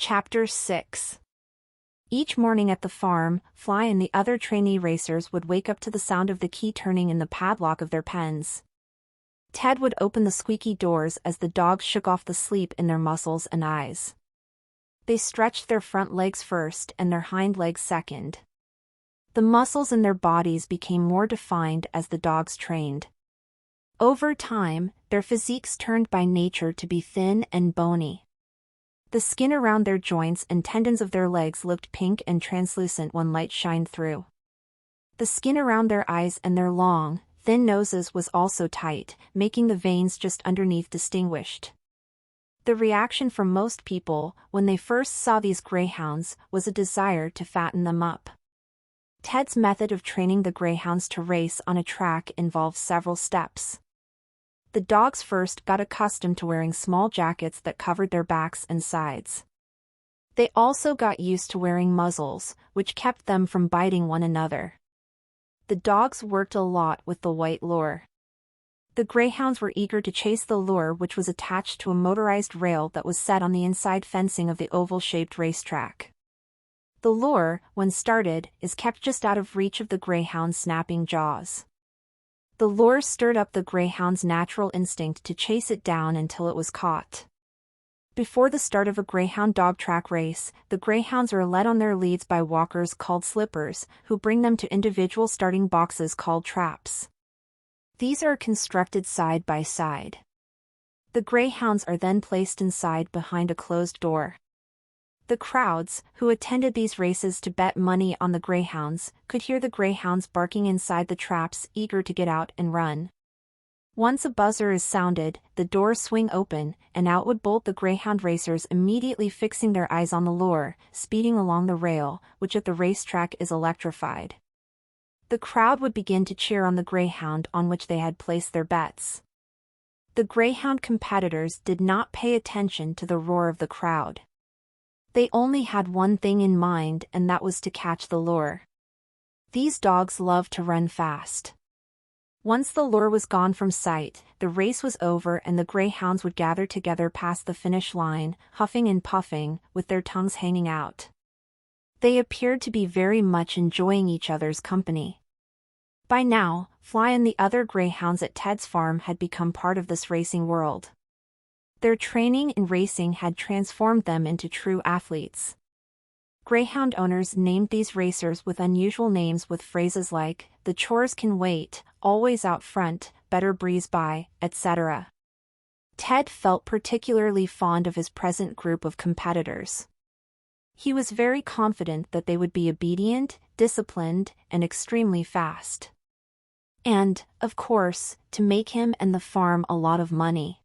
Chapter 6. Each morning at the farm, Fly and the other trainee racers would wake up to the sound of the key turning in the padlock of their pens. Ted would open the squeaky doors as the dogs shook off the sleep in their muscles and eyes. They stretched their front legs first and their hind legs second. The muscles in their bodies became more defined as the dogs trained. Over time, their physiques turned by nature to be thin and bony. The skin around their joints and tendons of their legs looked pink and translucent when light shined through. The skin around their eyes and their long, thin noses was also tight, making the veins just underneath distinguished. The reaction from most people, when they first saw these greyhounds, was a desire to fatten them up. Ted's method of training the greyhounds to race on a track involved several steps. The dogs first got accustomed to wearing small jackets that covered their backs and sides. They also got used to wearing muzzles, which kept them from biting one another. The dogs worked a lot with the white lure. The greyhounds were eager to chase the lure, which was attached to a motorized rail that was set on the inside fencing of the oval-shaped racetrack. The lure, when started, is kept just out of reach of the greyhound's snapping jaws. The lure stirred up the greyhound's natural instinct to chase it down until it was caught. Before the start of a greyhound dog track race, the greyhounds are led on their leads by walkers called slippers, who bring them to individual starting boxes called traps. These are constructed side by side. The greyhounds are then placed inside behind a closed door. The crowds, who attended these races to bet money on the greyhounds, could hear the greyhounds barking inside the traps, eager to get out and run. Once a buzzer is sounded, the doors swing open, and out would bolt the greyhound racers, immediately fixing their eyes on the lure, speeding along the rail, which at the racetrack is electrified. The crowd would begin to cheer on the greyhound on which they had placed their bets. The greyhound competitors did not pay attention to the roar of the crowd. They only had one thing in mind, and that was to catch the lure. These dogs loved to run fast. Once the lure was gone from sight, the race was over and the greyhounds would gather together past the finish line, huffing and puffing, with their tongues hanging out. They appeared to be very much enjoying each other's company. By now, Fly and the other greyhounds at Ted's farm had become part of this racing world. Their training in racing had transformed them into true athletes. Greyhound owners named these racers with unusual names, with phrases like, "The chores can wait," "Always out front," "Better breeze by," etc. Ted felt particularly fond of his present group of competitors. He was very confident that they would be obedient, disciplined, and extremely fast. And, of course, to make him and the farm a lot of money.